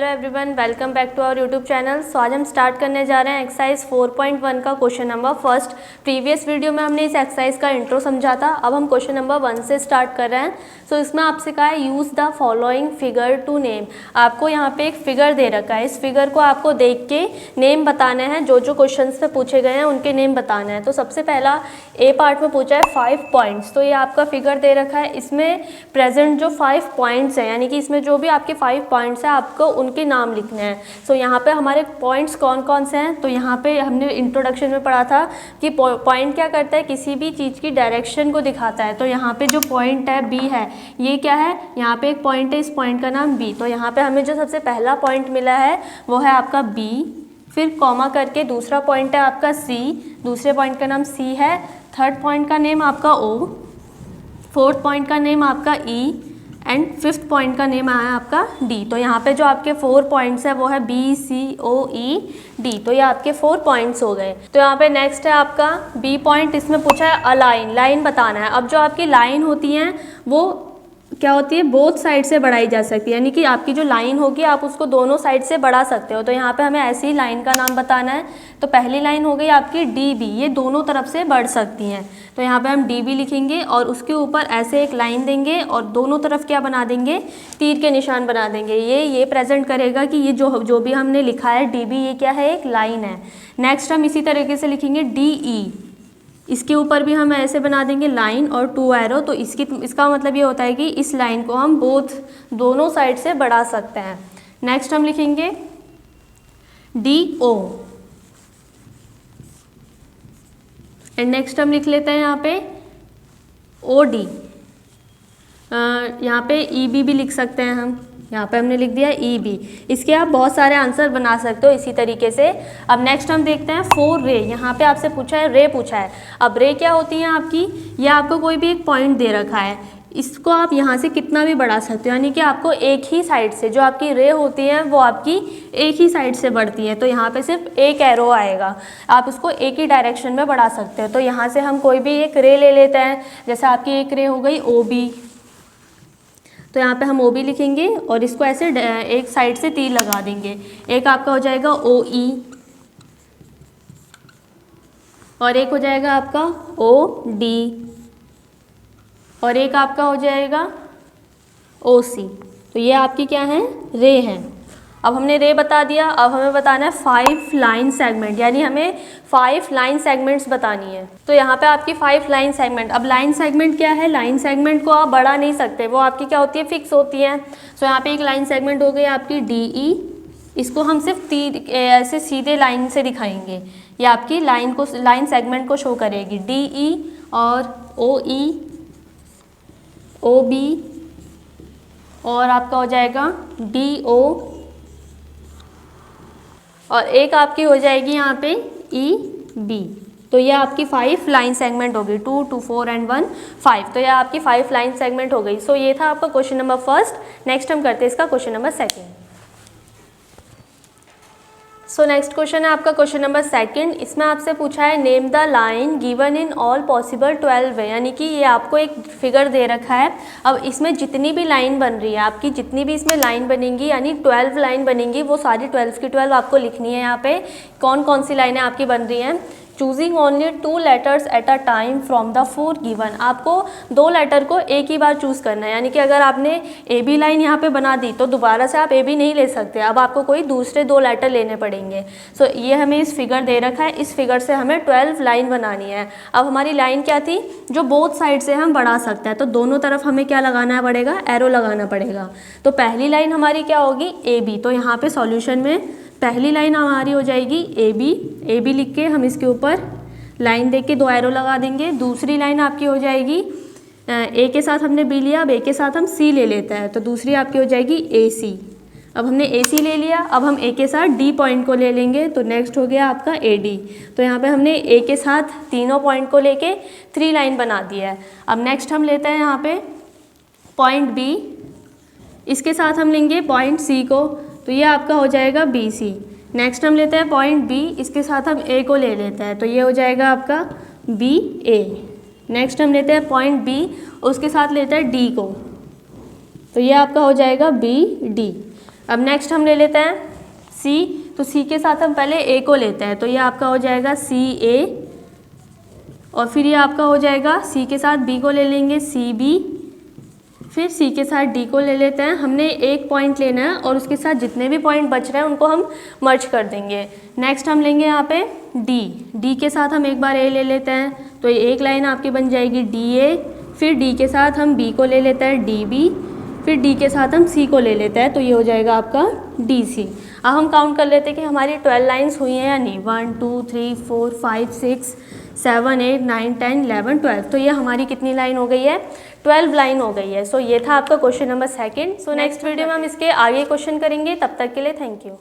Everyone, welcome back to our YouTube channel. So आज हम start करने जा रहे हैं एक्सरसाइज 4.1 का question number first. Previous video में हमने इस एक्सरसाइज का इंट्रो समझा था, अब हम क्वेश्चन नंबर 1 से स्टार्ट कर रहे हैं। सो इसमें आपसे कहा है use the following figure to name. आपको यहाँ पे एक फिगर दे रखा है, इस फिगर को आपको देख के नेम बताने हैं, जो जो क्वेश्चन से पूछे गए हैं उनके नेम बताने हैं। तो सबसे पहला ए पार्ट में पूछा है 5 पॉइंट्स। तो ये आपका फिगर दे रखा है, इसमें प्रेजेंट जो 5 पॉइंट्स हैं, यानी कि इसमें जो भी आपके 5 पॉइंट्स हैं आपको उनके नाम लिखने हैं। सो यहाँ पे हमारे पॉइंट्स कौन कौन से हैं, तो यहाँ पे हमने इंट्रोडक्शन में पढ़ा था कि पॉइंट क्या करता है, किसी भी चीज़ की डायरेक्शन को दिखाता है। तो यहाँ पे जो पॉइंट है बी है, ये क्या है, यहाँ पे एक पॉइंट है, इस पॉइंट का नाम बी। तो यहाँ पे हमें जो सबसे पहला पॉइंट मिला है वो है आपका बी, फिर कॉमा करके दूसरा पॉइंट है आपका सी, दूसरे पॉइंट का नाम सी है, थर्ड पॉइंट का नेम आपका ओ, फोर्थ पॉइंट का नेम आपका ई एंड फिफ्थ पॉइंट का नेम आया आपका डी। तो यहाँ पे जो आपके 4 पॉइंट्स है वो है बी सी ओ ई डी। तो ये आपके 4 पॉइंट्स हो गए। तो यहाँ पे नेक्स्ट है आपका बी पॉइंट, इसमें पूछा है अ लाइन, लाइन बताना है। अब जो आपकी लाइन होती हैं वो क्या होती है, बोथ साइड से बढ़ाई जा सकती है, यानी कि आपकी जो लाइन होगी आप उसको दोनों साइड से बढ़ा सकते हो। तो यहाँ पे हमें ऐसी लाइन का नाम बताना है। तो पहली लाइन हो गई आपकी डी बी, ये दोनों तरफ से बढ़ सकती हैं। तो यहाँ पे हम डी बी लिखेंगे और उसके ऊपर ऐसे एक लाइन देंगे और दोनों तरफ क्या बना देंगे, तीर के निशान बना देंगे। ये प्रेजेंट करेगा कि ये जो भी हमने लिखा है डी बी, ये क्या है, एक लाइन है। नेक्स्ट हम इसी तरीके से लिखेंगे डी ई, इसके ऊपर भी हम ऐसे बना देंगे लाइन और 2 एरो। तो इसका मतलब ये होता है कि इस लाइन को हम दोनों साइड से बढ़ा सकते हैं। नेक्स्ट हम लिखेंगे डी ओ एंड नेक्स्ट हम लिख लेते हैं यहाँ पे ओ डी। यहाँ पे ई बी भी लिख सकते हैं हम, यहाँ पे हमने लिख दिया ई बी। इसके आप बहुत सारे आंसर बना सकते हो इसी तरीके से। अब नेक्स्ट हम देखते हैं 4 रे। यहाँ पे आपसे पूछा है रे पूछा है। अब रे क्या होती है आपकी, ये आपको कोई भी एक पॉइंट दे रखा है, इसको आप यहाँ से कितना भी बढ़ा सकते हो, यानी कि आपको एक ही साइड से जो आपकी रे होती है वो आपकी एक ही साइड से बढ़ती है। तो यहाँ पे सिर्फ एक एरो आएगा, आप उसको एक ही डायरेक्शन में बढ़ा सकते हो। तो यहाँ से हम कोई भी एक रे ले लेते हैं, जैसे आपकी एक रे हो गई ओ बी। तो यहाँ पे हम ओ बी लिखेंगे और इसको ऐसे एक साइड से तीर लगा देंगे। एक आपका हो जाएगा ओ ई और एक हो जाएगा आपका ओ डी और एक आपका हो जाएगा ओ सी। तो ये आपकी क्या है, रे हैं। अब हमने रे बता दिया, अब हमें बताना है 5 लाइन सेगमेंट, यानी हमें 5 लाइन सेगमेंट्स बतानी है। तो यहाँ पे आपकी 5 लाइन सेगमेंट। अब लाइन सेगमेंट क्या है, लाइन सेगमेंट को आप बढ़ा नहीं सकते, वो आपकी क्या होती है, फिक्स होती है। सो यहाँ पे एक लाइन सेगमेंट हो गई आपकी डी ई, इसको हम सिर्फ ऐसे सीधे लाइन से दिखाएंगे, ये आपकी लाइन सेगमेंट को शो करेगी। डी ई और ओ ई, ओ बी और आपका हो जाएगा डी ओ और एक आपकी हो जाएगी यहाँ पे ई बी। तो ये आपकी 5 लाइन सेगमेंट हो गई, 2 2 4 एंड 1 5। तो ये आपकी 5 लाइन सेगमेंट हो गई। सो ये था आपका क्वेश्चन नंबर फर्स्ट। नेक्स्ट हम करते हैं इसका question number second. So next question है आपका क्वेश्चन नंबर सेकंड। इसमें आपसे पूछा है name the line given in all possible 12 वे, यानी कि ये आपको एक फिगर दे रखा है। अब इसमें जितनी भी लाइन बन रही है आपकी, जितनी भी इसमें लाइन बनेंगी, यानी 12 लाइन बनेंगी, वो सारी 12 की 12 आपको लिखनी है। यहाँ पे कौन कौन सी लाइनें आपकी बन रही हैं। Choosing only 2 letters at a time from the 4 given, आपको 2 लेटर को एक ही बार चूज़ करना है, यानी कि अगर आपने ए बी लाइन यहाँ पे बना दी तो दोबारा से आप ए बी नहीं ले सकते, अब आपको कोई दूसरे 2 लेटर लेने पड़ेंगे। सो ये हमें इस फिगर दे रखा है, इस फिगर से हमें 12 लाइन बनानी है। अब हमारी लाइन क्या थी, जो बोथ साइड से हम बढ़ा सकते हैं, तो दोनों तरफ हमें क्या लगाना पड़ेगा, एरो लगाना पड़ेगा। तो पहली लाइन हमारी क्या होगी, ए बी। तो यहाँ पे सॉल्यूशन में पहली लाइन हमारी हो जाएगी ए बी लिख के हम इसके ऊपर लाइन दे के 2 एरो लगा देंगे। दूसरी लाइन आपकी हो जाएगी, ए के साथ हमने बी लिया, अब ए के साथ हम सी ले लेते हैं, तो दूसरी आपकी हो जाएगी ए सी। अब हमने ए सी ले लिया, अब हम ए के साथ डी पॉइंट को ले लेंगे, तो नेक्स्ट हो गया आपका ए डी। तो यहाँ पे हमने ए के साथ तीनों पॉइंट को लेके 3 लाइन बना दी है। अब नेक्स्ट हम लेते हैं यहाँ पे पॉइंट बी, इसके साथ हम लेंगे पॉइंट सी को, तो ये आपका हो जाएगा बी सी। नेक्स्ट हम लेते हैं पॉइंट बी, इसके साथ हम ए को ले लेते हैं, तो ये हो जाएगा आपका बी ए। नेक्स्ट हम लेते हैं पॉइंट बी, उसके साथ लेते हैं डी को, तो ये आपका हो जाएगा बी डी। अब नेक्स्ट हम ले लेते हैं सी। तो सी के साथ हम पहले ए को लेते हैं, तो ये आपका हो जाएगा सी ए, और फिर ये आपका हो जाएगा सी के साथ बी को ले लेंगे सी बी, फिर सी के साथ डी को ले लेते हैं। हमने एक पॉइंट लेना है और उसके साथ जितने भी पॉइंट बच रहे हैं उनको हम मर्ज कर देंगे। नेक्स्ट हम लेंगे यहाँ पे डी। डी के साथ हम एक बार ए ले लेते हैं, तो ये एक लाइन आपकी बन जाएगी डी ए, फिर डी के साथ हम बी को ले लेते हैं डी बी, फिर डी के साथ हम सी को ले लेते हैं, तो ये हो जाएगा आपका डी सी। अब हम काउंट कर लेते हैं कि हमारी 12 लाइन्स हुई हैं या नहीं। 1 2 3 4 5 6 7 8 9 10 11 12। तो ये हमारी कितनी लाइन हो गई है? 12 लाइन हो गई है। सो ये था आपका question number 2। So next video में हम इसके आगे क्वेश्चन करेंगे। तब तक के लिए थैंक यू।